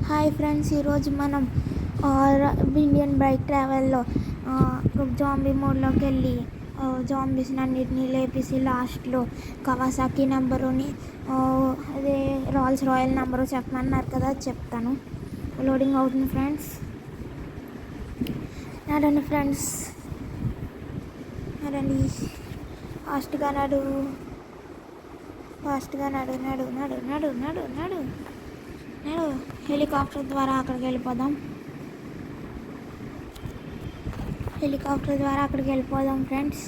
Hi friends, ఈరోజు మనం Indian bike ట్రావెల్లో zombie మోడ్లోకి వెళ్ళి జాంబీస్ని అన్నిటినీ లేపేసి లాస్ట్లో కవాసాకి నెంబరుని అదే రోల్స్ రాయల్ నెంబరు చెప్పమన్నారు కదా, చెప్తాను. లోడింగ్ అవుతుంది ఫ్రెండ్స్. నడండి ఫ్రెండ్స్, నడండి. ఫాస్ట్గా నడు, ఫాస్ట్గా నడు నడు నడు నడు నడు నడు నడు. హెలికాప్టర్ ద్వారా అక్కడికి వెళ్ళిపోదాం. హెలికాప్టర్ ద్వారా అక్కడికి వెళ్ళిపోదాం ఫ్రెండ్స్.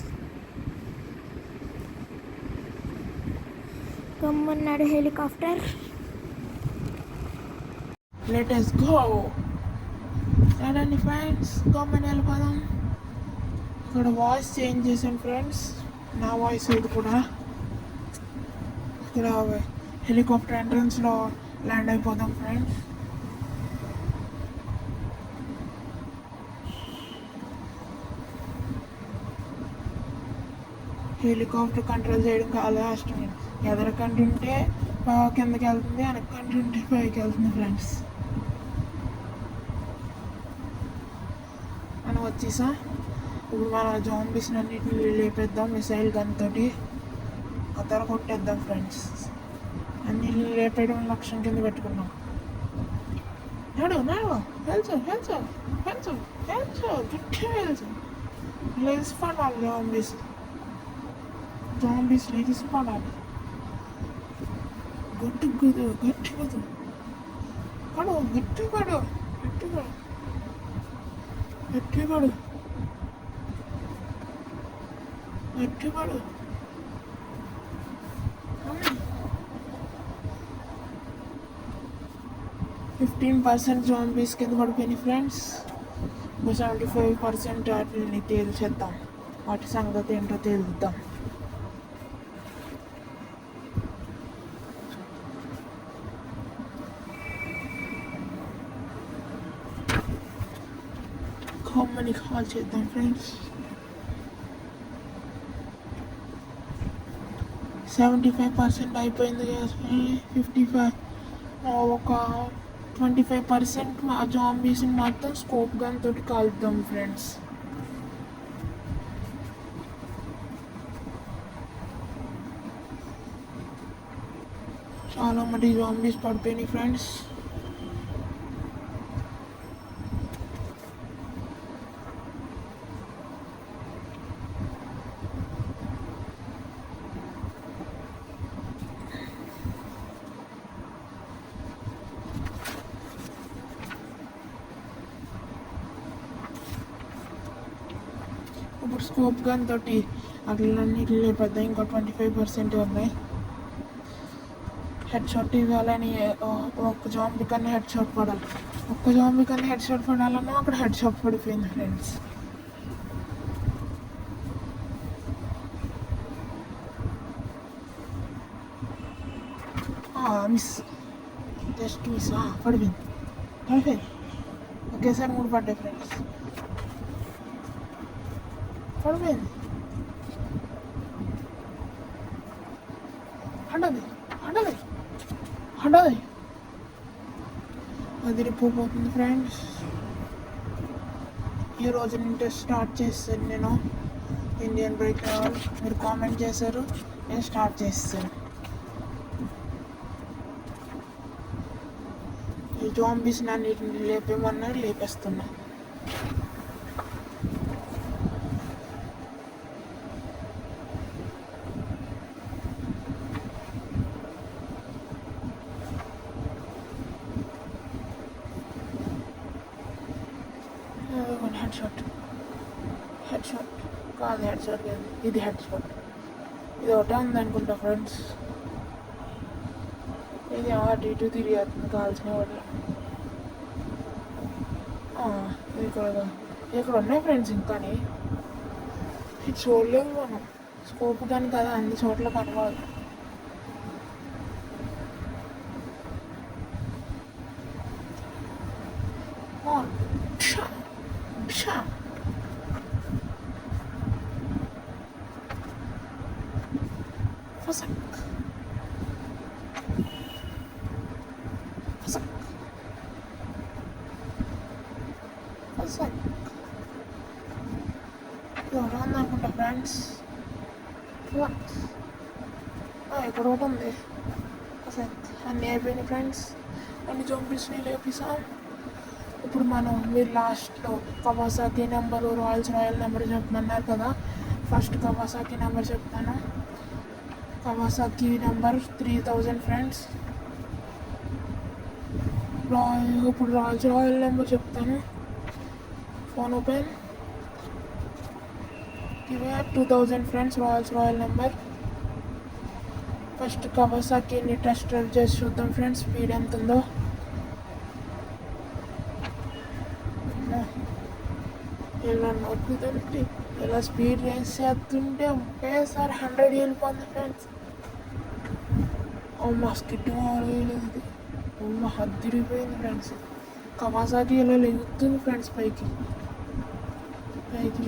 గమ్మున్నాడు హెలికాప్టర్. Let us go. నడండి ఫ్రెండ్స్, గమ్మని వెళ్ళిపోదాం. ఇక్కడ వాయిస్ చేంజ్ చేశాను ఫ్రెండ్స్, నా వాయిస్ ఇది కూడా. ఇక్కడ హెలికాప్టర్ ఎంట్రన్స్లో ల్యాండ్ అయిపోదాం ఫ్రెండ్స్. హెలికాప్టర్ కంట్రోల్ చేయడం చాలా కష్టం. ఎదరకంటుంటే కిందకి వెళ్తుంది, వెనక్కంటుంటే పైకి వెళ్తుంది ఫ్రెండ్స్. మనం వచ్చేసాం. ఇప్పుడు మన జాంబీస్ని అన్నిటిని లేపేద్దాం మిసైల్ గన్ తోటి. అతర కొట్టేద్దాం ఫ్రెండ్స్. అన్నిటిని లేపేయడం లక్ష్యం కింద పెట్టుకున్నాం. నడు నడు, వెళ్చు వెళ్చు వెళ్చు వెళ్చు, గట్టి వెళ్చు. లేచిపడాలి జాంబీస్, జాంబీస్ లేచిపడాలి. గట్టి కుదు, గట్టి కుదు, పడు, గట్టి పడు, గట్టి పడు, గట్టి పడు, గట్టి పడు. 15% జాంబీస్ కింద పడిపోయినాయి ఫ్రెండ్స్. 75% వాటిని తేల్చేద్దాం. వాటి సంగతి ఏంటో తేలుద్దాం. కమ్మని కాల్ చేద్దాం ఫ్రెండ్స్. 75% అయిపోయింది. 55 ఒక 25% మా జాంబీస్ని మాత్రం స్కోప్ గన్ తోటి కాలుద్దాం ఫ్రెండ్స్. చాలా మంది జాంబీస్ పడిపోయినాయి ఫ్రెండ్స్. ఇప్పుడు స్కోప్ గన్ తోటి అట్లన్నిటిని లేపేద్దాం. ఇంకా 25% ఉన్నాయి. హెడ్ షాట్ ఇవ్వాలని ఒక్క జాంబీ కన్నా హెడ్ షాట్ పడాలి. ఒక్క జాంబీ కన్నా హెడ్ షాట్ పడాలన్నా అక్కడ హెడ్ షాట్ పడిపోయింది ఫ్రెండ్స్. Miss, just miss. పడిపోయింది, పడిపోయింది. ఒకేసారి 3 పడ్డాయి ఫ్రెండ్స్. పడిపోయింది. హండది హండది హండది అదిరిపోతుంది ఫ్రెండ్స్. ఈ రోజు నుండి స్టార్ట్ చేస్తాను నేను ఇండియన్ బైక్ ట్రావెల్. మీరు కామెంట్ చేశారు, నేను స్టార్ట్ చేస్తాను. ఈ జాంబీస్ అన్నిటిని లేపేమన్నారు, లేపేస్తున్నా. హెడ్ షాట్, హెడ్ షాట్ కాదు, హెడ్ షాట్ కాదు, ఇది హెడ్ షాట్. ఇది ఒకటే ఉంది అనుకుంటా ఫ్రెండ్స్. ఇది అటు ఇటు తిరిగేస్తుంది కాల్చిన వాళ్ళు. ఇక్కడ ఉన్నాయి ఫ్రెండ్స్. ఇంకాని ఇది చూడలేము మనం, స్కోప్ కానీ కదా అన్ని చోట్ల కనవాలి. కవాసాకి ఎవరో ఉందనుకుంటా ఫ్రెండ్స్. ఇక్కడ ఒకటి ఉంది అసలు. అన్నీ అయిపోయినాయి ఫ్రెండ్స్, అన్ని జంపిస్ని లేపిస్తాం. ఇప్పుడు మీరు లాస్ట్లో కవాసాకి నెంబరు, రాయల్ నెంబర్ చెప్పమన్నారు కదా. ఫస్ట్ కవాసాకి నెంబర్ చెప్తాను. Kawasaki number 3000 friends. ఇప్పుడు రాయల్ నెంబర్ చెప్తాను. Phone open. ఇవే 2000 ఫ్రెండ్స్ రాయల్ నెంబర్. ఫస్ట్ కవాసాకిని టెస్ట్ డ్రైవ్ చేసి చూద్దాం ఫ్రెండ్స్, స్పీడ్ ఎంత ఉందో. ఇలా నొక్కుతుంటే ఇలా స్పీడ్ రేస్ చేస్తుంటే ఒకేసారి 100 వెళ్ళిపోతుంది ఫ్రెండ్స్. అమ్మ స్కిడ్ వేయలేదు ఇది. అమ్మ హద్దిరిపోయింది ఫ్రెండ్స్. కవాసాకి ఇలా లెగుతుంది ఫ్రెండ్స్, పైకి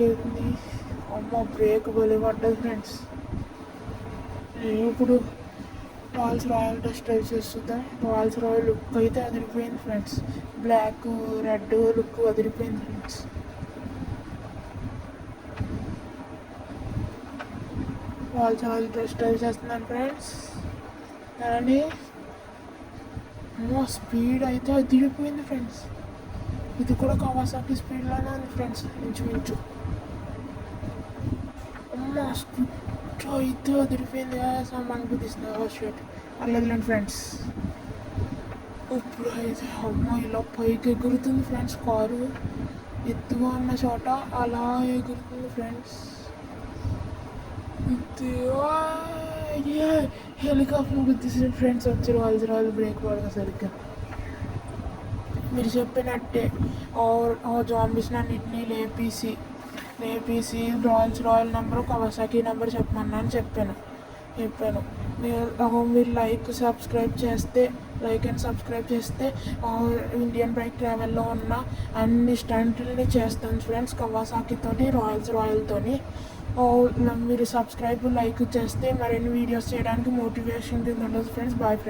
లేకుంది. అమ్మ బ్రేక్ బలి పడ్డది ఫ్రెండ్స్. ఇప్పుడు రాయల్ టెస్ట్ డ్రైవ్ చేస్తుందా. రాయల్ లుక్ అయితే అదిరిపోయింది ఫ్రెండ్స్. బ్లాక్ రెడ్ లుక్ అదిరిపోయింది ఫ్రెండ్స్. రాయల్ టెస్ట్ డ్రైవ్ చేస్తున్నాను ఫ్రెండ్స్. అలానే స్పీడ్ అయితే అదిరిపోయింది ఫ్రెండ్స్. ఇది కూడా కవాసాకి స్పీడ్లోనే ఉంది ఫ్రెండ్స్, ఇంచుమించు. స్పీడ్ అయితే అదిరిపోయింది. మనకు తీసిన షర్ట్ అల్లదులేండి ఫ్రెండ్స్. ఇప్పుడు అయితే ఇలా పైకి ఎగురుతుంది ఫ్రెండ్స్. కారు ఎత్తుగా ఉన్న చోట అలా ఎగురుతుంది ఫ్రెండ్స్. హెలికాప్టర్ గుర్తించిన ఫ్రెండ్స్ వచ్చి రాయల్ బ్రేక్ పడగా సరిగ్గా మీరు చెప్పినట్టే జాంబీస్ అన్నింటినీ లేపేసి రాయల్ నెంబరు కవాసాకి నెంబర్ చెప్పాను. మీరు లైక్ అండ్ సబ్స్క్రైబ్ చేస్తే ఇండియన్ బైక్ ట్రావెల్లో ఉన్న అన్ని స్టంట్లని చేస్తాను ఫ్రెండ్స్, కవాసాకితోని రాయల్తోని. మీరు సబ్స్క్రైబ్ లైక్ చేస్తే మరిన్ని వీడియోస్ చేయడానికి మోటివేషన్ కింద ఉండదు ఫ్రెండ్స్. Bye friends.